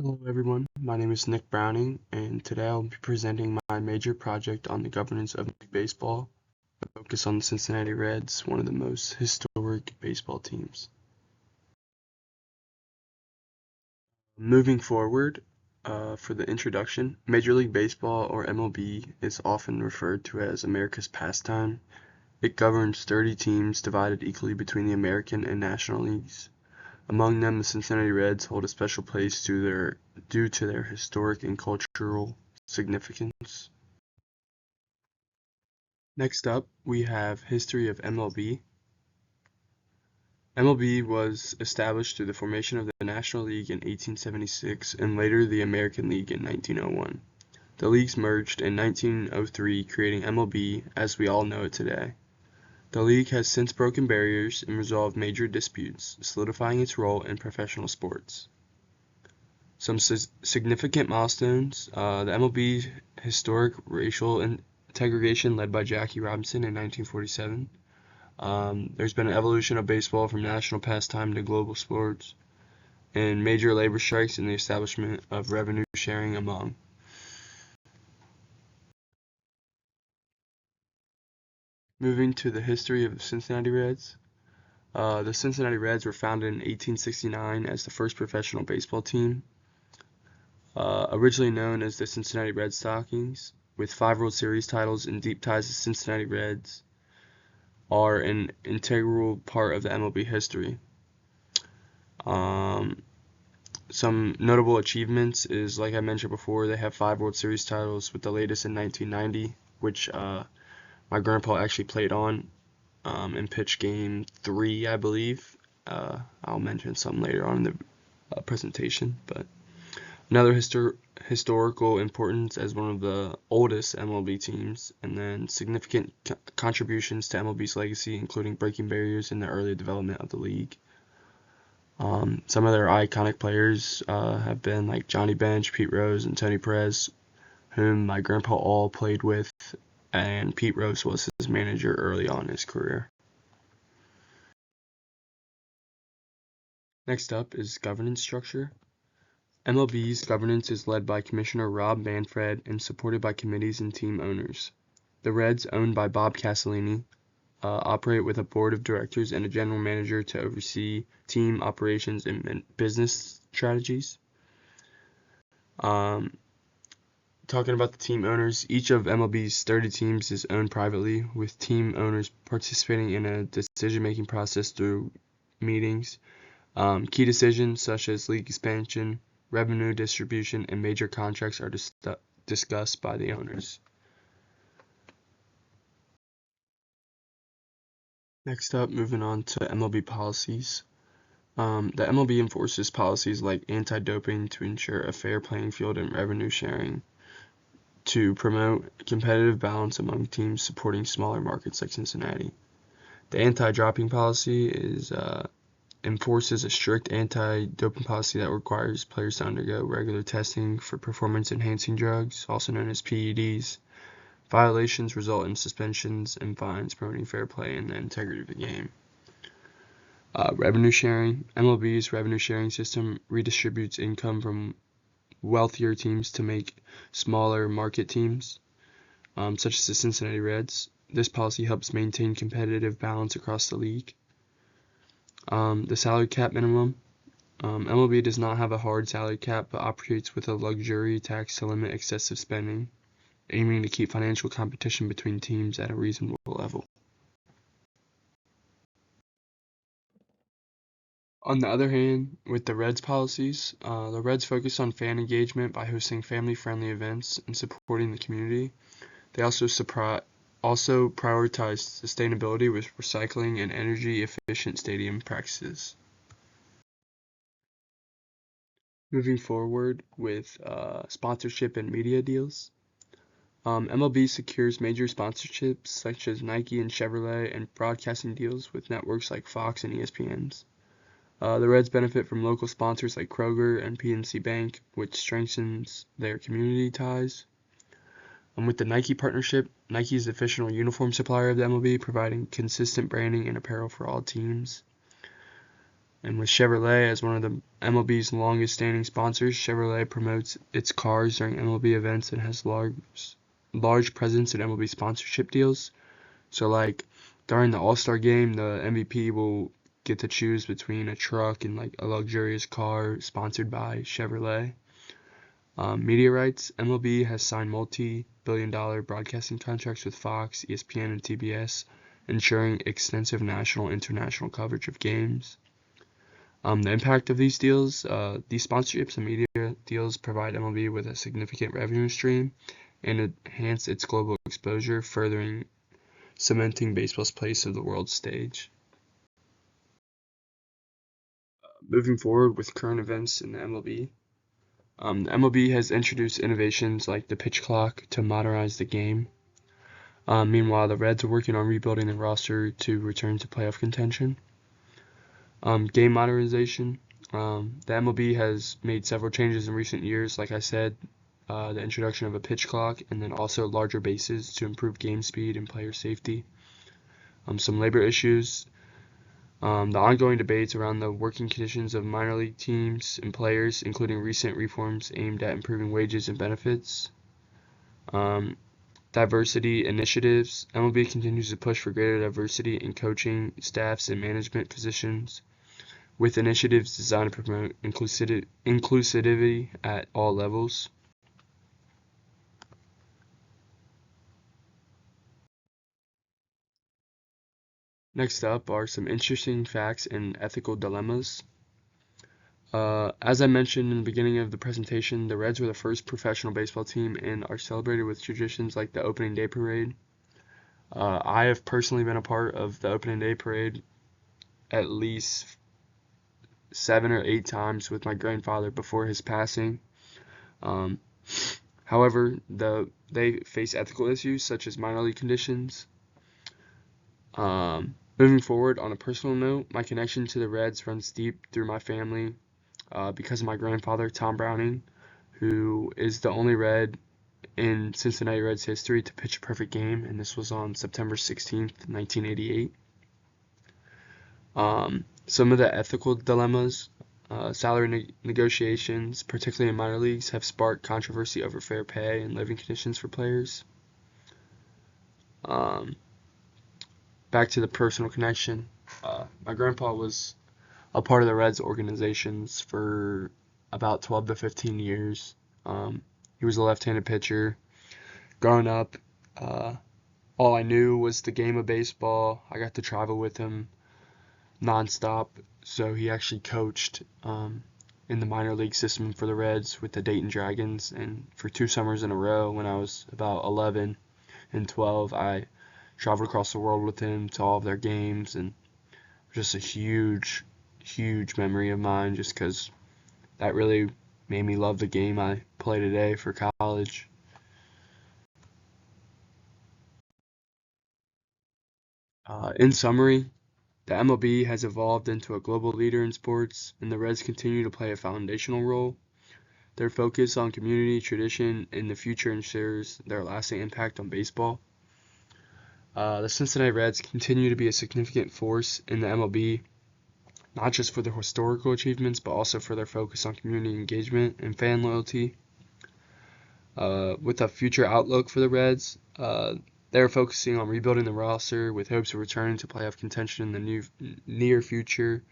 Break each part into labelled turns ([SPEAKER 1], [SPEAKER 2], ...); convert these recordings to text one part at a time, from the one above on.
[SPEAKER 1] Hello everyone, my name is Nick Browning, and today I'll be presenting my major project on the governance of baseball, a focus on the Cincinnati Reds, one of the most historic baseball teams. Moving forward, for the introduction, Major League Baseball, or MLB, is often referred to as America's pastime. It governs 30 teams divided equally between the American and National Leagues. Among them, the Cincinnati Reds hold a special place due to their historic and cultural significance. Next up, we have History of MLB. MLB was established through the formation of the National League in 1876 and later the American League in 1901. The leagues merged in 1903, creating MLB as we all know it today. The league has since broken barriers and resolved major disputes, solidifying its role in professional sports. Some significant milestones: the MLB historic racial integration led by Jackie Robinson in 1947. There's been an evolution of baseball from national pastime to global sports, and major labor strikes and the establishment of revenue sharing among. Moving to the history of the Cincinnati Reds. The Cincinnati Reds were founded in 1869 as the first professional baseball team, originally known as the Cincinnati Red Stockings, with 5 World Series titles and deep ties to Cincinnati Reds are an integral part of the MLB history. Some notable achievements is, like I mentioned before, they have 5 World Series titles, with the latest in 1990, which my grandpa actually played on and pitched Game 3, I believe. I'll mention some later on in the presentation, but another historical importance as one of the oldest MLB teams, and then significant contributions to MLB's legacy, including breaking barriers in the early development of the league. Some of their iconic players have been like Johnny Bench, Pete Rose, and Tony Perez, whom my grandpa all played with, and Pete Rose was his manager early on in his career. Next up is governance structure. MLB's governance is led by Commissioner Rob Manfred and supported by committees and team owners. The Reds, owned by Bob Castellini, operate with a board of directors and a general manager to oversee team operations and business strategies. Talking about the team owners, each of MLB's 30 teams is owned privately, with team owners participating in a decision-making process through meetings. Key decisions such as league expansion, revenue distribution, and major contracts are discussed by the owners. Next up, moving on to MLB policies. The MLB enforces policies like anti-doping to ensure a fair playing field and revenue sharing to promote competitive balance among teams supporting smaller markets like Cincinnati. The anti-doping policy enforces a strict anti-doping policy that requires players to undergo regular testing for performance-enhancing drugs, also known as PEDs. Violations result in suspensions and fines, promoting fair play and the integrity of the game. Revenue sharing. MLB's revenue sharing system redistributes income from wealthier teams to make smaller market teams, such as the Cincinnati Reds. This policy helps maintain competitive balance across the league. The salary cap minimum. MLB does not have a hard salary cap, but operates with a luxury tax to limit excessive spending, aiming to keep financial competition between teams at a reasonable level. On the other hand, with the Reds policies, the Reds focus on fan engagement by hosting family-friendly events and supporting the community. They also prioritize sustainability with recycling and energy-efficient stadium practices. Moving forward with sponsorship and media deals. MLB secures major sponsorships such as Nike and Chevrolet and broadcasting deals with networks like Fox and ESPN's. The Reds benefit from local sponsors like Kroger and PNC Bank, which strengthens their community ties. With the Nike partnership, Nike is the official uniform supplier of the MLB, providing consistent branding and apparel for all teams. And with Chevrolet as one of the MLB's longest standing sponsors, Chevrolet promotes its cars during MLB events and has large presence in MLB sponsorship deals. So like during the All-Star game, the MVP will get to choose between a truck and like a luxurious car sponsored by Chevrolet. Media rights, MLB has signed multi-billion-dollar broadcasting contracts with Fox, ESPN, and TBS, ensuring extensive national and international coverage of games. The impact of these deals, these sponsorships and media deals provide MLB with a significant revenue stream and enhance its global exposure, furthering cementing baseball's place of the world stage. Moving forward with current events in the MLB, the MLB has introduced innovations like the pitch clock to modernize the game. Meanwhile, the Reds are working on rebuilding the roster to return to playoff contention. Game modernization. The MLB has made several changes in recent years, like I said, the introduction of a pitch clock and then also larger bases to improve game speed and player safety. Some labor issues. The ongoing debates around the working conditions of minor league teams and players, including recent reforms aimed at improving wages and benefits. Diversity initiatives. MLB continues to push for greater diversity in coaching staffs and management positions, with initiatives designed to promote inclusivity at all levels. Next up are some interesting facts and ethical dilemmas. As I mentioned in the beginning of the presentation, the Reds were the first professional baseball team and are celebrated with traditions like the opening day parade. I have personally been a part of the opening day parade at least 7 or 8 times with my grandfather before his passing. However, they face ethical issues such as minor league conditions. Moving forward, on a personal note, my connection to the Reds runs deep through my family because of my grandfather, Tom Browning, who is the only Red in Cincinnati Reds history to pitch a perfect game, and this was on September 16th, 1988. Some of the ethical dilemmas, salary negotiations, particularly in minor leagues, have sparked controversy over fair pay and living conditions for players. Back to the personal connection. My grandpa was a part of the Reds organizations for about 12 to 15 years. He was a left-handed pitcher. Growing up, all I knew was the game of baseball. I got to travel with him nonstop, so he actually coached in the minor league system for the Reds with the Dayton Dragons, and for 2 summers in a row when I was about 11 and 12, I traveled across the world with him to all of their games, and just a huge memory of mine just because that really made me love the game I play today for college. In summary, the MLB has evolved into a global leader in sports, and the Reds continue to play a foundational role. Their focus on community, tradition, and the future ensures their lasting impact on baseball. The Cincinnati Reds continue to be a significant force in the MLB, not just for their historical achievements, but also for their focus on community engagement and fan loyalty. With a future outlook for the Reds, they're focusing on rebuilding the roster with hopes of returning to playoff contention in the near future.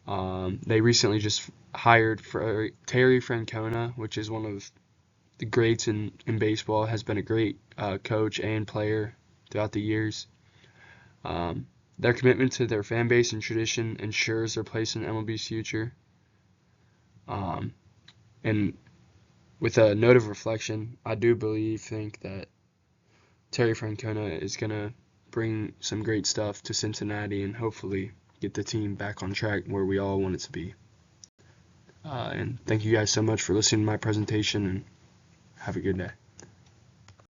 [SPEAKER 1] They recently just hired Terry Francona, which is one of the greats in baseball, has been a great coach and player throughout the years. Their commitment to their fan base and tradition ensures their place in MLB's future. And with a note of reflection, I do think that Terry Francona is going to bring some great stuff to Cincinnati and hopefully get the team back on track where we all want it to be. And thank you guys so much for listening to my presentation, and have a good day.